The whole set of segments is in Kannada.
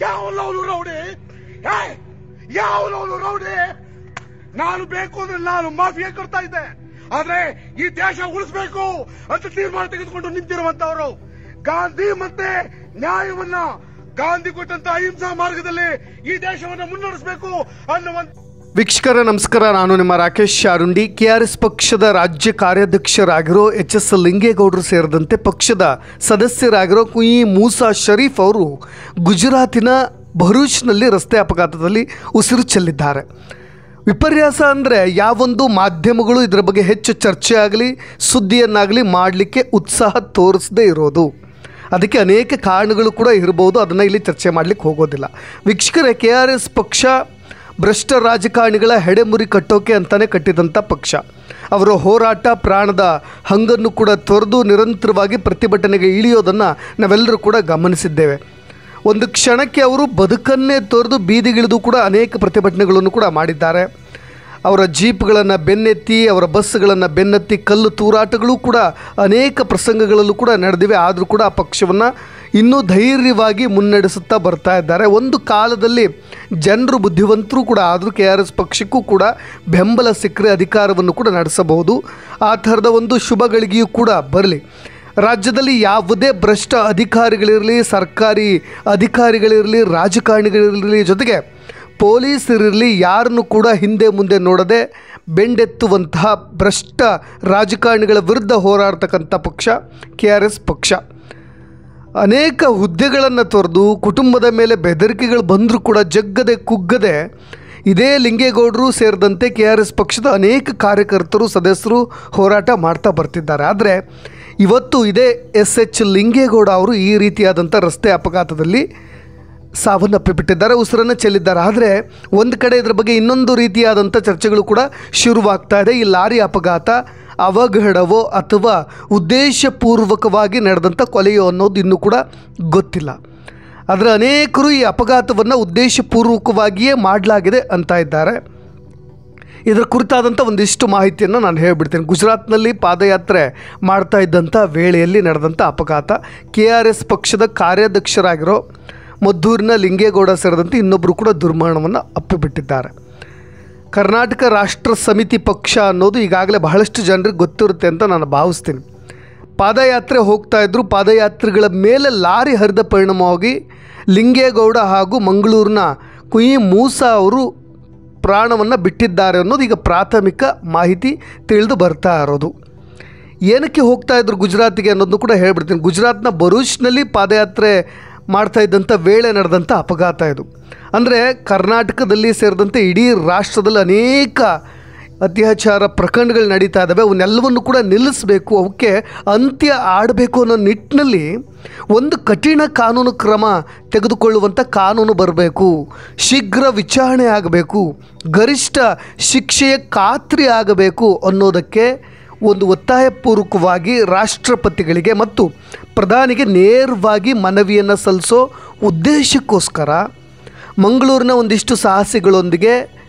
ಯಾವನವನು ರೌಡಿ? ಯಾವನವನು ರೌಡಿ? ನಾನು ಬೇಕು ಅಂದ್ರೆ ನಾನು ಮಾಫಿಯಾ ಕೊಡ್ತಾ ಇದ್ದೆ, ಆದ್ರೆ ಈ ದೇಶ ಉಳಿಸಬೇಕು ಅಂತ ತೀರ್ಮಾನ ತೆಗೆದುಕೊಂಡು ನಿಂತಿರುವಂತವರು ಗಾಂಧಿ ಮತ್ತೆ ನ್ಯಾಯವನ್ನ, ಗಾಂಧಿ ಕೊಟ್ಟಂತ ಅಹಿಂಸಾ ಮಾರ್ಗದಲ್ಲಿ ಈ ದೇಶವನ್ನು ಮುನ್ನಡೆಸಬೇಕು ಅನ್ನುವಂತ. ವೀಕ್ಷಕರ ನಮಸ್ಕಾರ, ನಾನು ನಿಮ್ಮ ರಾಕೇಶ್ ಶಾರುಂಡಿ. KRS ಪಕ್ಷದ ರಾಜ್ಯ ಕಾರ್ಯಾಧ್ಯಕ್ಷರಾಗಿರೋ HS ಲಿಂಗೇಗೌಡರು ಸೇರಿದಂತೆ ಪಕ್ಷದ ಸದಸ್ಯರಾಗಿರೋ ಕುಯಿ ಮೂಸಾ ಶರೀಫ್ ಅವರು ಗುಜರಾತಿನ ಭರೂಚ್ನಲ್ಲಿ ರಸ್ತೆ ಅಪಘಾತದಲ್ಲಿ ಉಸಿರು ಚೆಲ್ಲಿದ್ದಾರೆ. ವಿಪರ್ಯಾಸ ಅಂದರೆ ಯಾವೊಂದು ಮಾಧ್ಯಮಗಳು ಇದರ ಬಗ್ಗೆ ಹೆಚ್ಚು ಚರ್ಚೆ ಆಗಲಿ ಸುದ್ದಿಯನ್ನಾಗಲಿ ಮಾಡಲಿಕ್ಕೆ ಉತ್ಸಾಹ ತೋರಿಸದೇ ಇರೋದು. ಅದಕ್ಕೆ ಅನೇಕ ಕಾರಣಗಳು ಕೂಡ ಇರ್ಬೋದು, ಅದನ್ನು ಇಲ್ಲಿ ಚರ್ಚೆ ಮಾಡಲಿಕ್ಕೆ ಹೋಗೋದಿಲ್ಲ. ವೀಕ್ಷಕರೇ, KRS ಪಕ್ಷ ಭ್ರಷ್ಟ ರಾಜಕಾರಣಿಗಳ ಹೆಡೆಮುರಿ ಕಟ್ಟೋಕೆ ಅಂತಲೇ ಕಟ್ಟಿದಂಥ ಪಕ್ಷ. ಅವರ ಹೋರಾಟ ಪ್ರಾಣದ ಹಂಗನ್ನು ಕೂಡ ತೊರೆದು ನಿರಂತರವಾಗಿ ಪ್ರತಿಭಟನೆಗೆ ಇಳಿಯೋದನ್ನು ನಾವೆಲ್ಲರೂ ಕೂಡ ಗಮನಿಸಿದ್ದೇವೆ. ಒಂದು ಕ್ಷಣಕ್ಕೆ ಅವರು ಬದುಕನ್ನೇ ತೊರೆದು ಬೀದಿಗಿಳಿದು ಕೂಡ ಅನೇಕ ಪ್ರತಿಭಟನೆಗಳನ್ನು ಕೂಡ ಮಾಡಿದ್ದಾರೆ. ಅವರ ಜೀಪ್ಗಳನ್ನು ಬೆನ್ನೆತ್ತಿ, ಅವರ ಬಸ್ಗಳನ್ನು ಬೆನ್ನತ್ತಿ ಕಲ್ಲು ತೂರಾಟಗಳು ಕೂಡ ಅನೇಕ ಪ್ರಸಂಗಗಳಲ್ಲೂ ಕೂಡ ನಡೆದಿವೆ. ಆದರೂ ಕೂಡ ಆ ಪಕ್ಷವನ್ನು ಇನ್ನೂ ಧೈರ್ಯವಾಗಿ ಮುನ್ನಡೆಸುತ್ತಾ ಬರ್ತಾ ಇದ್ದಾರೆ. ಒಂದು ಕಾಲದಲ್ಲಿ ಜನರು ಬುದ್ಧಿವಂತರು ಕೂಡ ಆದರೂ KRS ಪಕ್ಷಕ್ಕೂ ಕೂಡ ಬೆಂಬಲ ಸಿಕ್ಕರೆ ಅಧಿಕಾರವನ್ನು ಕೂಡ ನಡೆಸಬಹುದು. ಆ ಥರದ ಒಂದು ಶುಭ ಗಳಿಗೆಯೂ ಕೂಡ ಬರಲಿ. ರಾಜ್ಯದಲ್ಲಿ ಯಾವುದೇ ಭ್ರಷ್ಟ ಅಧಿಕಾರಿಗಳಿರಲಿ, ಸರ್ಕಾರಿ ಅಧಿಕಾರಿಗಳಿರಲಿ, ರಾಜಕಾರಣಿಗಳಿರಲಿ, ಜೊತೆಗೆ ಪೊಲೀಸರಿರಲಿ, ಯಾರನ್ನು ಕೂಡ ಹಿಂದೆ ಮುಂದೆ ನೋಡದೆ ಬೆಂಡೆತ್ತುವಂತಹ ಭ್ರಷ್ಟ ರಾಜಕಾರಣಿಗಳ ವಿರುದ್ಧ ಹೋರಾಡ್ತಕ್ಕಂಥ ಪಕ್ಷ KRS ಪಕ್ಷ. ಅನೇಕ ಹುದ್ದೆಗಳನ್ನು ತೊರೆದು ಕುಟುಂಬದ ಮೇಲೆ ಬೆದರಿಕೆಗಳು ಬಂದರೂ ಕೂಡ ಜಗ್ಗದೆ ಕುಗ್ಗದೆ ಇದೇ ಲಿಂಗೇಗೌಡರು ಸೇರಿದಂತೆ KRS ಪಕ್ಷದ ಅನೇಕ ಕಾರ್ಯಕರ್ತರು ಸದಸ್ಯರು ಹೋರಾಟ ಮಾಡ್ತಾ ಬರ್ತಿದ್ದಾರೆ. ಆದರೆ ಇವತ್ತು ಇದೇ SH ಲಿಂಗೇಗೌಡ ಅವರು ಈ ರೀತಿಯಾದಂಥ ರಸ್ತೆ ಅಪಘಾತದಲ್ಲಿ ಸಾವನ್ನಪ್ಪಿಬಿಟ್ಟಿದ್ದಾರೆ, ಉಸಿರನ್ನು ಚೆಲ್ಲಿದ್ದಾರೆ. ಆದರೆ ಒಂದು ಕಡೆ ಇದರ ಬಗ್ಗೆ ಇನ್ನೊಂದು ರೀತಿಯಾದಂಥ ಚರ್ಚೆಗಳು ಕೂಡ ಶುರುವಾಗ್ತಾ ಇದೆ. ಈ ಲಾರಿ ಅಪಘಾತ ಅವಘಡವೋ ಅಥವಾ ಉದ್ದೇಶಪೂರ್ವಕವಾಗಿ ನಡೆದಂಥ ಕೊಲೆಯೋ ಅನ್ನೋದು ಇನ್ನೂ ಕೂಡ ಗೊತ್ತಿಲ್ಲ. ಆದರೆ ಅನೇಕರು ಈ ಅಪಘಾತವನ್ನು ಉದ್ದೇಶಪೂರ್ವಕವಾಗಿಯೇ ಮಾಡಲಾಗಿದೆ ಅಂತ ಇದ್ದಾರೆ. ಇದರ ಕುರಿತಾದಂಥ ಒಂದಿಷ್ಟು ಮಾಹಿತಿಯನ್ನು ನಾನು ಹೇಳಿಬಿಡ್ತೀನಿ. ಗುಜರಾತ್ನಲ್ಲಿ ಪಾದಯಾತ್ರೆ ಮಾಡ್ತಾ ಇದ್ದಂಥ ವೇಳೆಯಲ್ಲಿ ನಡೆದಂಥ ಅಪಘಾತ. KRS ಪಕ್ಷದ ಕಾರ್ಯಾಧ್ಯಕ್ಷರಾಗಿರೋ ಮದ್ದೂರಿನ ಲಿಂಗೇಗೌಡ ಸೇರಿದಂತೆ ಇನ್ನೊಬ್ಬರು ಕೂಡ ದುರ್ಮರಣವನ್ನು ಅಪ್ಪಿಬಿಟ್ಟಿದ್ದಾರೆ. ಕರ್ನಾಟಕ ರಾಷ್ಟ್ರ ಸಮಿತಿ ಪಕ್ಷ ಅನ್ನೋದು ಈಗಾಗಲೇ ಬಹಳಷ್ಟು ಜನರಿಗೆ ಗೊತ್ತಿರುತ್ತೆ ಅಂತ ನಾನು ಭಾವಿಸ್ತೀನಿ. ಪಾದಯಾತ್ರೆ ಹೋಗ್ತಾ ಇದ್ದರು. ಪಾದಯಾತ್ರಿಗಳ ಮೇಲೆ ಲಾರಿ ಹರಿದ ಪರಿಣಾಮವಾಗಿ ಲಿಂಗೇಗೌಡ ಹಾಗೂ ಮಂಗಳೂರಿನ ಕುಯಿ ಮೂಸಾ ಅವರು ಪ್ರಾಣವನ್ನು ಬಿಟ್ಟಿದ್ದಾರೆ ಅನ್ನೋದು ಈಗ ಪ್ರಾಥಮಿಕ ಮಾಹಿತಿ ತಿಳಿದು ಬರ್ತಾ ಇರೋದು. ಏನಕ್ಕೆ ಹೋಗ್ತಾ ಇದ್ರು ಗುಜರಾತಿಗೆ ಅನ್ನೋದನ್ನು ಕೂಡ ಹೇಳ್ಬಿಡ್ತೀನಿ. ಗುಜರಾತ್ನ ಭರೂಚ್ನಲ್ಲಿ ಪಾದಯಾತ್ರೆ ಮಾಡ್ತಾ ಇದ್ದಂಥ ವೇಳೆ ನಡೆದಂಥ ಅಪಘಾತ ಇದು. ಅಂದರೆ ಕರ್ನಾಟಕದಲ್ಲಿ ಸೇರಿದಂತೆ ಇಡೀ ರಾಷ್ಟ್ರದಲ್ಲಿ ಅನೇಕ ಅತ್ಯಾಚಾರ ಪ್ರಕರಣಗಳು ನಡೀತಾ ಇದ್ದಾವೆ. ಅವನ್ನೆಲ್ಲವನ್ನು ಕೂಡ ನಿಲ್ಲಿಸಬೇಕು, ಅವಕ್ಕೆ ಅಂತ್ಯ ಆಡಬೇಕು ಅನ್ನೋ ನಿಟ್ಟಿನಲ್ಲಿ ಒಂದು ಕಠಿಣ ಕಾನೂನು ಕ್ರಮ ತೆಗೆದುಕೊಳ್ಳುವಂಥ ಕಾನೂನು ಬರಬೇಕು, ಶೀಘ್ರ ವಿಚಾರಣೆ ಆಗಬೇಕು, ಗರಿಷ್ಠ ಶಿಕ್ಷೆಯ ಖಾತ್ರಿ ಆಗಬೇಕು ಅನ್ನೋದಕ್ಕೆ ಒಂದು ಒತ್ತಾಯಪೂರ್ವಕವಾಗಿ ರಾಷ್ಟ್ರಪತಿಗಳಿಗೆ ಮತ್ತು ಪ್ರಧಾನಿಗೆ ನೇರವಾಗಿ ಮನವಿಯನ್ನು ಸಲ್ಲಿಸೋ ಉದ್ದೇಶಕ್ಕೋಸ್ಕರ ಮಂಗಳೂರಿನ ಒಂದಿಷ್ಟು ಸಾಹಸಿಗಳೊಂದಿಗೆ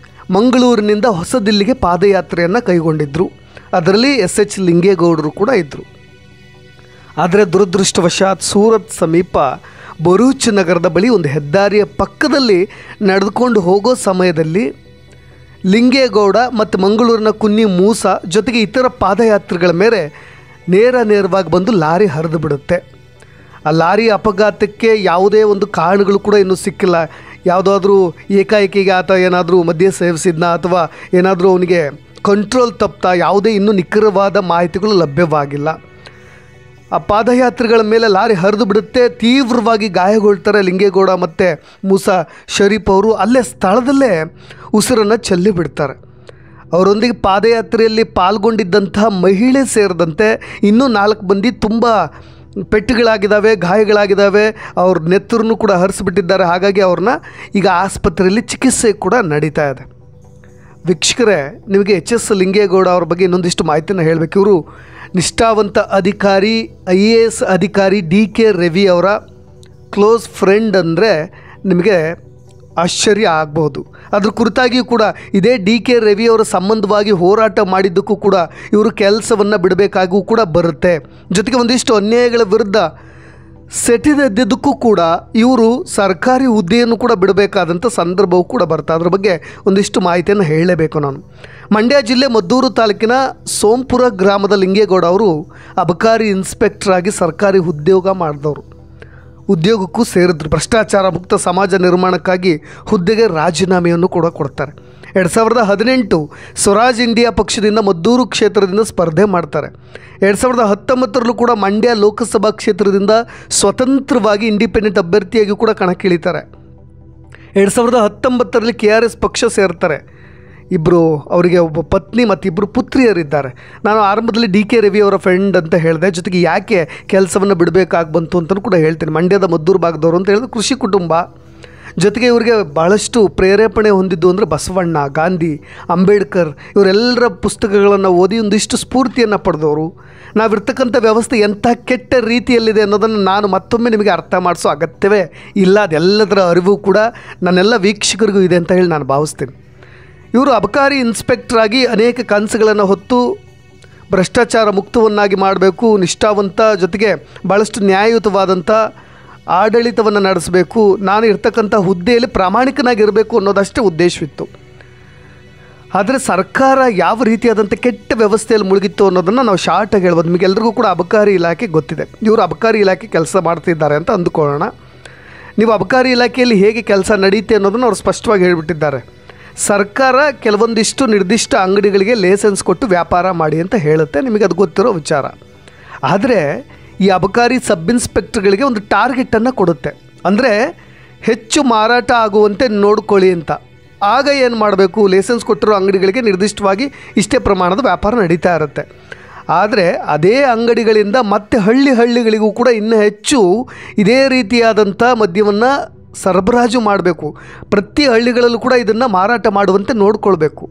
ಮಂಗಳೂರಿನಿಂದ ಹೊಸದಿಲ್ಲಿಗೆ ಪಾದಯಾತ್ರೆಯನ್ನು ಕೈಗೊಂಡಿದ್ದರು. ಅದರಲ್ಲಿ SH ಲಿಂಗೇಗೌಡರು ಕೂಡ ಇದ್ದರು. ಆದರೆ ದುರದೃಷ್ಟವಶಾತ್ ಸೂರತ್ ಸಮೀಪ ಭರೂಚ್ ನಗರದ ಬಳಿ ಒಂದು ಹೆದ್ದಾರಿಯ ಪಕ್ಕದಲ್ಲಿ ನಡೆದುಕೊಂಡು ಹೋಗೋ ಸಮಯದಲ್ಲಿ ಲಿಂಗೇಗೌಡ ಮತ್ತು ಮಂಗಳೂರಿನ ಕುನ್ನಿ ಮೂಸಾ ಜೊತೆಗೆ ಇತರ ಪಾದಯಾತ್ರಿಗಳ ಮೇಲೆ ನೇರವಾಗಿ ಬಂದು ಲಾರಿ ಹರಿದು ಬಿಡುತ್ತೆ. ಆ ಲಾರಿ ಅಪಘಾತಕ್ಕೆ ಯಾವುದೇ ಒಂದು ಕಾರಣಗಳು ಕೂಡ ಇನ್ನೂ ಸಿಕ್ಕಿಲ್ಲ. ಯಾವುದಾದ್ರೂ ಏಕಾಏಕಿಗೆ ಆತ ಏನಾದರೂ ಮದ್ಯ ಸೇವಿಸಿದ್ನಾ ಅಥವಾ ಏನಾದರೂ ಅವನಿಗೆ ಕಂಟ್ರೋಲ್ ತಪ್ತಾ, ಯಾವುದೇ ಇನ್ನೂ ನಿಖರವಾದ ಮಾಹಿತಿಗಳು ಲಭ್ಯವಾಗಿಲ್ಲ. ಆ ಪಾದಯಾತ್ರಿಗಳ ಮೇಲೆ ಲಾರಿ ಹರಿದು ಬಿಡುತ್ತೆ. ತೀವ್ರವಾಗಿ ಗಾಯಗೊಳ್ತಾರೆ ಲಿಂಗೇಗೌಡ ಮತ್ತು ಮೂಸಾ ಶರೀಫ್ ಅವರು. ಅಲ್ಲೇ ಸ್ಥಳದಲ್ಲೇ ಉಸಿರನ್ನು ಚೆಲ್ಲಿ ಬಿಡ್ತಾರೆ. ಅವರೊಂದಿಗೆ ಪಾದಯಾತ್ರೆಯಲ್ಲಿ ಪಾಲ್ಗೊಂಡಿದ್ದಂಥ ಮಹಿಳೆ ಸೇರಿದಂತೆ ಇನ್ನೂ 4 ಮಂದಿ ತುಂಬ ಪೆಟ್ಟುಗಳಾಗಿದ್ದಾವೆ, ಗಾಯಗಳಾಗಿದ್ದಾವೆ. ಅವ್ರ ನೆತ್ತರನ್ನು ಕೂಡ ಹರಿಸಿಬಿಟ್ಟಿದ್ದಾರೆ. ಹಾಗಾಗಿ ಅವ್ರನ್ನ ಈಗ ಆಸ್ಪತ್ರೆಯಲ್ಲಿ ಚಿಕಿತ್ಸೆ ಕೂಡ ನಡೀತಾ ಇದೆ. ವೀಕ್ಷಕರೇ, ನಿಮಗೆ HS ಲಿಂಗೇಗೌಡ ಅವ್ರ ಬಗ್ಗೆ ಇನ್ನೊಂದಿಷ್ಟು ಮಾಹಿತಿಯನ್ನು ಹೇಳಬೇಕು. ಇವರು ನಿಷ್ಠಾವಂತ ಅಧಿಕಾರಿ, IAS ಅಧಿಕಾರಿ DK ರವಿ ಅವರ ಕ್ಲೋಸ್ ಫ್ರೆಂಡ್ ಅಂದರೆ ನಿಮಗೆ ಆಶ್ಚರ್ಯ ಆಗ್ಬೋದು. ಅದ್ರ ಕುರಿತಾಗಿಯೂ ಕೂಡ ಇದೇ DK ರವಿ ಅವರ ಸಂಬಂಧವಾಗಿ ಹೋರಾಟ ಮಾಡಿದ್ದಕ್ಕೂ ಕೂಡ ಇವರು ಕೆಲಸವನ್ನು ಬಿಡಬೇಕಾಗೂ ಕೂಡ ಬರುತ್ತೆ. ಜೊತೆಗೆ ಒಂದಿಷ್ಟು ಅನ್ಯಾಯಗಳ ವಿರುದ್ಧ ಸೆಟೆದದ್ದಕ್ಕೂ ಕೂಡ ಇವರು ಸರ್ಕಾರಿ ಹುದ್ದೆಯನ್ನು ಕೂಡ ಬಿಡಬೇಕಾದಂಥ ಸಂದರ್ಭವೂ ಕೂಡ ಬರ್ತಾ. ಅದ್ರ ಬಗ್ಗೆ ಒಂದಿಷ್ಟು ಮಾಹಿತಿಯನ್ನು ಹೇಳಲೇಬೇಕು ನಾನು. ಮಂಡ್ಯ ಜಿಲ್ಲೆ ಮದ್ದೂರು ತಾಲೂಕಿನ ಸೋಂಪುರ ಗ್ರಾಮದ ಲಿಂಗೇಗೌಡ ಅವರು ಅಬಕಾರಿ ಇನ್ಸ್ಪೆಕ್ಟರ್ ಆಗಿ ಸರ್ಕಾರಿ ಉದ್ಯೋಗ ಮಾಡಿದವರು. ಉದ್ಯೋಗಕ್ಕೂ ಸೇರಿದ್ರು. ಭ್ರಷ್ಟಾಚಾರ ಮುಕ್ತ ಸಮಾಜ ನಿರ್ಮಾಣಕ್ಕಾಗಿ ಹುದ್ದೆಗೆ ರಾಜೀನಾಮೆಯನ್ನು ಕೂಡ ಕೊಡ್ತಾರೆ. 2018 ಸ್ವರಾಜ್ ಇಂಡಿಯಾ ಪಕ್ಷದಿಂದ ಮದ್ದೂರು ಕ್ಷೇತ್ರದಿಂದ ಸ್ಪರ್ಧೆ ಮಾಡ್ತಾರೆ. 2019ರಲ್ಲೂ ಕೂಡ ಮಂಡ್ಯ ಲೋಕಸಭಾ ಕ್ಷೇತ್ರದಿಂದ ಸ್ವತಂತ್ರವಾಗಿ ಇಂಡಿಪೆಂಡೆಂಟ್ ಅಭ್ಯರ್ಥಿಯಾಗಿ ಕೂಡ ಕಣಕ್ಕಿಳಿತಾರೆ. 2019ರಲ್ಲಿ KRS ಪಕ್ಷ ಸೇರ್ತಾರೆ. ಇಬ್ಬರು ಅವರಿಗೆ ಒಬ್ಬ ಪತ್ನಿ ಮತ್ತು ಇಬ್ಬರು ಪುತ್ರಿಯರಿದ್ದಾರೆ. ನಾನು ಆರಂಭದಲ್ಲಿ DK ರವಿ ಅವರ ಫ್ರೆಂಡ್ ಅಂತ ಹೇಳಿದೆ. ಜೊತೆಗೆ ಯಾಕೆ ಕೆಲಸವನ್ನು ಬಿಡಬೇಕಾಗಿ ಬಂತು ಅಂತಲೂ ಕೂಡ ಹೇಳ್ತೀನಿ. ಮಂಡ್ಯದ ಮದ್ದೂರು ಭಾಗದವರು ಅಂತ ಹೇಳಿದ್ರೆ ಕೃಷಿ ಕುಟುಂಬ. ಜೊತೆಗೆ ಇವರಿಗೆ ಭಾಳಷ್ಟು ಪ್ರೇರೇಪಣೆ ಹೊಂದಿದ್ದು ಅಂದರೆ ಬಸವಣ್ಣ, ಗಾಂಧಿ, ಅಂಬೇಡ್ಕರ್ ಇವರೆಲ್ಲರ ಪುಸ್ತಕಗಳನ್ನು ಓದಿ ಒಂದಿಷ್ಟು ಸ್ಫೂರ್ತಿಯನ್ನು ಪಡೆದವರು. ನಾವಿರ್ತಕ್ಕಂಥ ವ್ಯವಸ್ಥೆ ಎಂಥ ಕೆಟ್ಟ ರೀತಿಯಲ್ಲಿದೆ ಅನ್ನೋದನ್ನು ನಾನು ಮತ್ತೊಮ್ಮೆ ನಿಮಗೆ ಅರ್ಥ ಮಾಡಿಸೋ ಅಗತ್ಯವೇ ಇಲ್ಲ. ಅದೆಲ್ಲದರ ಅರಿವು ಕೂಡ ನನ್ನೆಲ್ಲ ವೀಕ್ಷಕರಿಗೂ ಇದೆ ಅಂತ ಹೇಳಿ ನಾನು ಭಾವಿಸ್ತೀನಿ. ಇವರು ಅಬಕಾರಿ ಇನ್ಸ್ಪೆಕ್ಟರ್ ಆಗಿ ಅನೇಕ ಕನಸುಗಳನ್ನು ಹೊತ್ತು ಭ್ರಷ್ಟಾಚಾರ ಮುಕ್ತವನ್ನಾಗಿ ಮಾಡಬೇಕು, ನಿಷ್ಠಾವಂತ ಜೊತೆಗೆ ಭಾಳಷ್ಟು ನ್ಯಾಯಯುತವಾದಂಥ ಆಡಳಿತವನ್ನು ನಡೆಸಬೇಕು, ನಾನು ಇರ್ತಕ್ಕಂಥ ಹುದ್ದೆಯಲ್ಲಿ ಪ್ರಾಮಾಣಿಕನಾಗಿರಬೇಕು ಅನ್ನೋದಷ್ಟೇ ಉದ್ದೇಶವಿತ್ತು. ಆದರೆ ಸರ್ಕಾರ ಯಾವ ರೀತಿಯಾದಂಥ ಕೆಟ್ಟ ವ್ಯವಸ್ಥೆಯಲ್ಲಿ ಮುಳುಗಿತ್ತು ಅನ್ನೋದನ್ನು ನಾವು ಶಾರ್ಟಾಗಿ ಹೇಳ್ಬೋದು. ನಿಮಗೆಲ್ಲರಿಗೂ ಕೂಡ ಅಬಕಾರಿ ಇಲಾಖೆ ಗೊತ್ತಿದೆ. ಇವರು ಅಬಕಾರಿ ಇಲಾಖೆ ಕೆಲಸ ಮಾಡ್ತಿದ್ದಾರೆ ಅಂತ ಅಂದುಕೊಳ್ಳೋಣ. ನೀವು ಅಬಕಾರಿ ಇಲಾಖೆಯಲ್ಲಿ ಹೇಗೆ ಕೆಲಸ ನಡೆಯುತ್ತೆ ಅನ್ನೋದನ್ನು ಅವರು ಸ್ಪಷ್ಟವಾಗಿ ಹೇಳಿಬಿಟ್ಟಿದ್ದಾರೆ. ಸರ್ಕಾರ ಕೆಲವೊಂದಿಷ್ಟು ನಿರ್ದಿಷ್ಟ ಅಂಗಡಿಗಳಿಗೆ ಲೈಸೆನ್ಸ್ ಕೊಟ್ಟು ವ್ಯಾಪಾರ ಮಾಡಿ ಅಂತ ಹೇಳುತ್ತೆ. ನಿಮಗೆ ಅದು ಗೊತ್ತಿರೋ ವಿಚಾರ. ಆದರೆ ಈ ಅಬಕಾರಿ ಸಬ್ ಇನ್ಸ್ಪೆಕ್ಟರ್ಗಳಿಗೆ ಒಂದು ಟಾರ್ಗೆಟನ್ನು ಕೊಡುತ್ತೆ. ಅಂದರೆ ಹೆಚ್ಚು ಮಾರಾಟ ಆಗುವಂತೆ ನೋಡ್ಕೊಳ್ಳಿ ಅಂತ. ಆಗ ಏನು ಮಾಡಬೇಕು, ಲೈಸೆನ್ಸ್ ಕೊಟ್ಟಿರೋ ಅಂಗಡಿಗಳಿಗೆ ನಿರ್ದಿಷ್ಟವಾಗಿ ಇಷ್ಟೇ ಪ್ರಮಾಣದ ವ್ಯಾಪಾರ ನಡೀತಾ ಇರುತ್ತೆ. ಆದರೆ ಅದೇ ಅಂಗಡಿಗಳಿಂದ ಮತ್ತೆ ಹಳ್ಳಿಗಳಿಗೂ ಕೂಡ ಇನ್ನೂ ಹೆಚ್ಚು ಇದೇ ರೀತಿಯಾದಂಥ ಮದ್ಯವನ್ನು ಸರಬರಾಜು ಮಾಡಬೇಕು. ಪ್ರತಿ ಹಳ್ಳಿಗಳಲ್ಲೂ ಕೂಡ ಇದನ್ನು ಮಾರಾಟ ಮಾಡುವಂತೆ ನೋಡಿಕೊಳ್ಬೇಕು.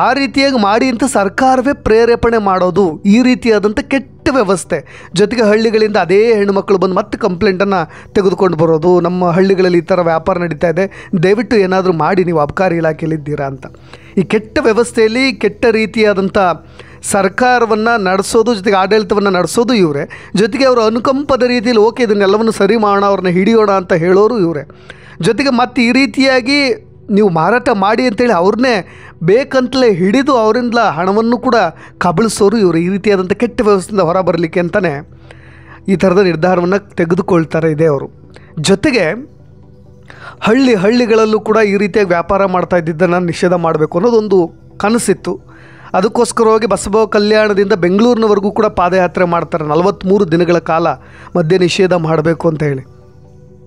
ಆ ರೀತಿಯಾಗಿ ಮಾಡಿ ಅಂತ ಸರ್ಕಾರವೇ ಪ್ರೇರೇಪಣೆ ಮಾಡೋದು ಈ ರೀತಿಯಾದಂಥ ಕೆಟ್ಟ ವ್ಯವಸ್ಥೆ. ಜೊತೆಗೆ ಹಳ್ಳಿಗಳಿಂದ ಅದೇ ಹೆಣ್ಣುಮಕ್ಕಳು ಬಂದು ಮತ್ತೆ ಕಂಪ್ಲೇಂಟನ್ನು ತೆಗೆದುಕೊಂಡು ಬರೋದು, ನಮ್ಮ ಹಳ್ಳಿಗಳಲ್ಲಿ ಈ ಥರ ವ್ಯಾಪಾರ ನಡೀತಾ ಇದೆ, ದಯವಿಟ್ಟು ಏನಾದರೂ ಮಾಡಿ, ನೀವು ಅಬಕಾರಿ ಇಲಾಖೆಯಲ್ಲಿದ್ದೀರಾ ಅಂತ. ಈ ಕೆಟ್ಟ ವ್ಯವಸ್ಥೆಯಲ್ಲಿ ಕೆಟ್ಟ ರೀತಿಯಾದಂಥ ಸರ್ಕಾರವನ್ನು ನಡೆಸೋದು, ಜೊತೆಗೆ ಆಡಳಿತವನ್ನು ನಡೆಸೋದು ಇವರೇ. ಜೊತೆಗೆ ಅವರು ಅನುಕಂಪದ ರೀತಿಯಲ್ಲಿ ಓಕೆ ಇದನ್ನೆಲ್ಲವನ್ನು ಸರಿ ಮಾಡೋಣ, ಅವ್ರನ್ನ ಹಿಡಿಯೋಣ ಅಂತ ಹೇಳೋರು ಇವರೇ. ಜೊತೆಗೆ ಮತ್ತೆ ಈ ರೀತಿಯಾಗಿ ನೀವು ಮಾರಾಟ ಮಾಡಿ ಅಂತೇಳಿ ಅವ್ರನ್ನೇ ಬೇಕಂತಲೇ ಹಿಡಿದು ಅವರಿಂದ ಹಣವನ್ನು ಕೂಡ ಕಬಳಿಸೋರು ಇವರು. ಈ ರೀತಿಯಾದಂಥ ಕೆಟ್ಟ ವ್ಯವಸ್ಥೆಯಿಂದ ಹೊರ ಬರಲಿಕ್ಕೆ ಅಂತಲೇ ಈ ಥರದ ನಿರ್ಧಾರವನ್ನು ತೆಗೆದುಕೊಳ್ತಾರೆ ಇದೆ ಅವರು. ಜೊತೆಗೆ ಹಳ್ಳಿಗಳಲ್ಲೂ ಕೂಡ ಈ ರೀತಿಯಾಗಿ ವ್ಯಾಪಾರ ಮಾಡ್ತಾ ಇದ್ದಿದ್ದನ್ನು ನಿಷೇಧ ಮಾಡಬೇಕು ಅನ್ನೋದೊಂದು ಕನಸಿತ್ತು. ಅದಕ್ಕೋಸ್ಕರವಾಗಿ ಬಸವ ಕಲ್ಯಾಣದಿಂದ ಬೆಂಗಳೂರಿನವರೆಗೂ ಕೂಡ ಪಾದಯಾತ್ರೆ ಮಾಡ್ತಾರೆ. 43 ದಿನಗಳ ಕಾಲ ಮದ್ಯ ನಿಷೇಧ ಮಾಡಬೇಕು ಅಂತ ಹೇಳಿ.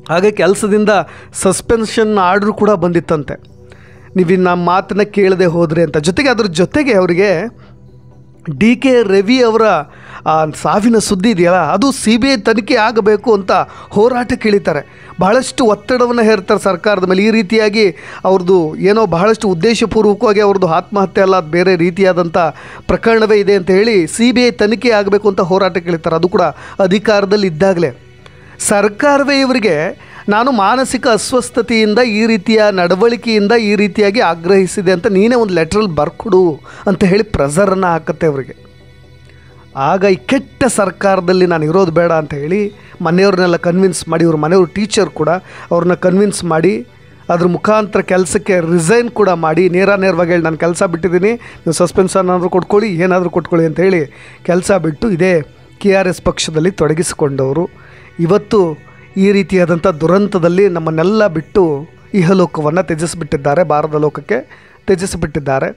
ಹಾಗೆ ಕೆಲಸದಿಂದ ಸಸ್ಪೆನ್ಷನ್ ಆರ್ಡ್ರು ಕೂಡ ಬಂದಿತ್ತಂತೆ, ನೀವು ನಮ್ಮ ಮಾತನ್ನು ಕೇಳದೆ ಹೋದ್ರಿ ಅಂತ. ಜೊತೆಗೆ ಅದ್ರ ಜೊತೆಗೆ ಅವರಿಗೆ DK ರವಿ ಅವರ ಸಾವಿನ ಸುದ್ದಿ ಇದೆಯಲ್ಲ, ಅದು CBI ತನಿಖೆ ಆಗಬೇಕು ಅಂತ ಹೋರಾಟ ಕೇಳಿತಾರೆ. ಬಹಳಷ್ಟು ಒತ್ತಡವನ್ನು ಹೇರ್ತಾರೆ ಸರ್ಕಾರದ ಮೇಲೆ. ಈ ರೀತಿಯಾಗಿ ಅವ್ರದ್ದು ಏನೋ ಬಹಳಷ್ಟು ಉದ್ದೇಶಪೂರ್ವಕವಾಗಿ ಅವ್ರದ್ದು ಆತ್ಮಹತ್ಯೆ ಅಲ್ಲ, ಬೇರೆ ರೀತಿಯಾದಂಥ ಪ್ರಕರಣವೇ ಇದೆ ಅಂತ ಹೇಳಿ CBI ತನಿಖೆ ಆಗಬೇಕು ಅಂತ ಹೋರಾಟ ಕೇಳ್ತಾರೆ. ಅದು ಕೂಡ ಅಧಿಕಾರದಲ್ಲಿ ಇದ್ದಾಗಲೇ. ಸರ್ಕಾರವೇ ಇವರಿಗೆ ನಾನು ಮಾನಸಿಕ ಅಸ್ವಸ್ಥತೆಯಿಂದ ಈ ರೀತಿಯ ನಡವಳಿಕೆಯಿಂದ ಈ ರೀತಿಯಾಗಿ ಆಗ್ರಹಿಸಿದೆ ಅಂತ ನೀನೇ ಒಂದು ಲೆಟ್ರಲ್ಲಿ ಬರ್ಕೊಡು ಅಂತ ಹೇಳಿ ಪ್ರೆಸರನ್ನು ಹಾಕುತ್ತೆ ಅವರಿಗೆ. ಆಗ ಈ ಕೆಟ್ಟ ಸರ್ಕಾರದಲ್ಲಿ ನಾನು ಇರೋದು ಬೇಡ ಅಂತ ಹೇಳಿ ಮನೆಯವ್ರನ್ನೆಲ್ಲ ಕನ್ವಿನ್ಸ್ ಮಾಡಿ, ಇವ್ರ ಮನೆಯವರು ಟೀಚರ್ ಕೂಡ ಅವ್ರನ್ನ ಕನ್ವಿನ್ಸ್ ಮಾಡಿ ಅದ್ರ ಮುಖಾಂತರ ಕೆಲಸಕ್ಕೆ ರಿಸೈನ್ ಕೂಡ ಮಾಡಿ, ನೇರವಾಗಿ ಹೇಳಿ ನಾನು ಕೆಲಸ ಬಿಟ್ಟಿದ್ದೀನಿ, ನೀವು ಸಸ್ಪೆನ್ಷನ್ ಏನಾದರೂ ಕೊಟ್ಕೊಳ್ಳಿ, ಏನಾದರೂ ಕೊಟ್ಕೊಳ್ಳಿ ಅಂತ ಹೇಳಿ ಕೆಲಸ ಬಿಟ್ಟು ಇದೇ KRS ಪಕ್ಷದಲ್ಲಿ ತೊಡಗಿಸಿಕೊಂಡವರು ಇವತ್ತು ಈ ರೀತಿಯಾದಂಥ ದುರಂತದಲ್ಲಿ ನಮ್ಮನ್ನೆಲ್ಲ ಬಿಟ್ಟು ಇಹಲೋಕವನ್ನು ತ್ಯಜಿಸಿಬಿಟ್ಟಿದ್ದಾರೆ, ಭಾರತ ಲೋಕಕ್ಕೆ ತ್ಯಜಿಸಿಬಿಟ್ಟಿದ್ದಾರೆ.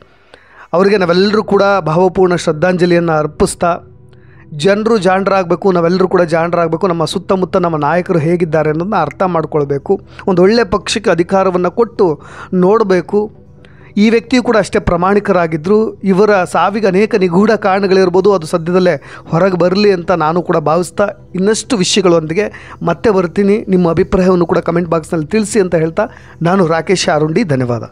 ಅವರಿಗೆ ನಾವೆಲ್ಲರೂ ಕೂಡ ಭಾವಪೂರ್ಣ ಶ್ರದ್ಧಾಂಜಲಿಯನ್ನು ಅರ್ಪಿಸ್ತಾ, ಜನರು ಜಾಣರಾಗಬೇಕು, ನಾವೆಲ್ಲರೂ ಕೂಡ ಜಾಣರಾಗಬೇಕು, ನಮ್ಮ ಸುತ್ತಮುತ್ತ ನಮ್ಮ ನಾಯಕರು ಹೇಗಿದ್ದಾರೆ ಅನ್ನೋದನ್ನ ಅರ್ಥ ಮಾಡ್ಕೊಳ್ಬೇಕು. ಒಂದು ಒಳ್ಳೆಯ ಪಕ್ಷಕ್ಕೆ ಅಧಿಕಾರವನ್ನು ಕೊಟ್ಟು ನೋಡಬೇಕು. ಈ ವ್ಯಕ್ತಿಯು ಕೂಡ ಅಷ್ಟೇ ಪ್ರಾಮಾಣಿಕರಾಗಿದ್ದರು. ಇವರ ಸಾವಿಗೆ ಅನೇಕ ನಿಗೂಢ ಕಾರಣಗಳಿರ್ಬೋದು, ಅದು ಸದ್ಯದಲ್ಲೇ ಹೊರಗೆ ಬರಲಿ ಅಂತ ನಾನು ಕೂಡ ಭಾವಿಸ್ತಾ ಇನ್ನಷ್ಟು ವಿಷಯಗಳೊಂದಿಗೆ ಮತ್ತೆ ಬರ್ತೀನಿ. ನಿಮ್ಮ ಅಭಿಪ್ರಾಯವನ್ನು ಕೂಡ ಕಮೆಂಟ್ ಬಾಕ್ಸ್ನಲ್ಲಿ ತಿಳಿಸಿ ಅಂತ ಹೇಳ್ತಾ ನಾನು ರಾಕೇಶ್ ಆರುಂಡಿ. ಧನ್ಯವಾದ.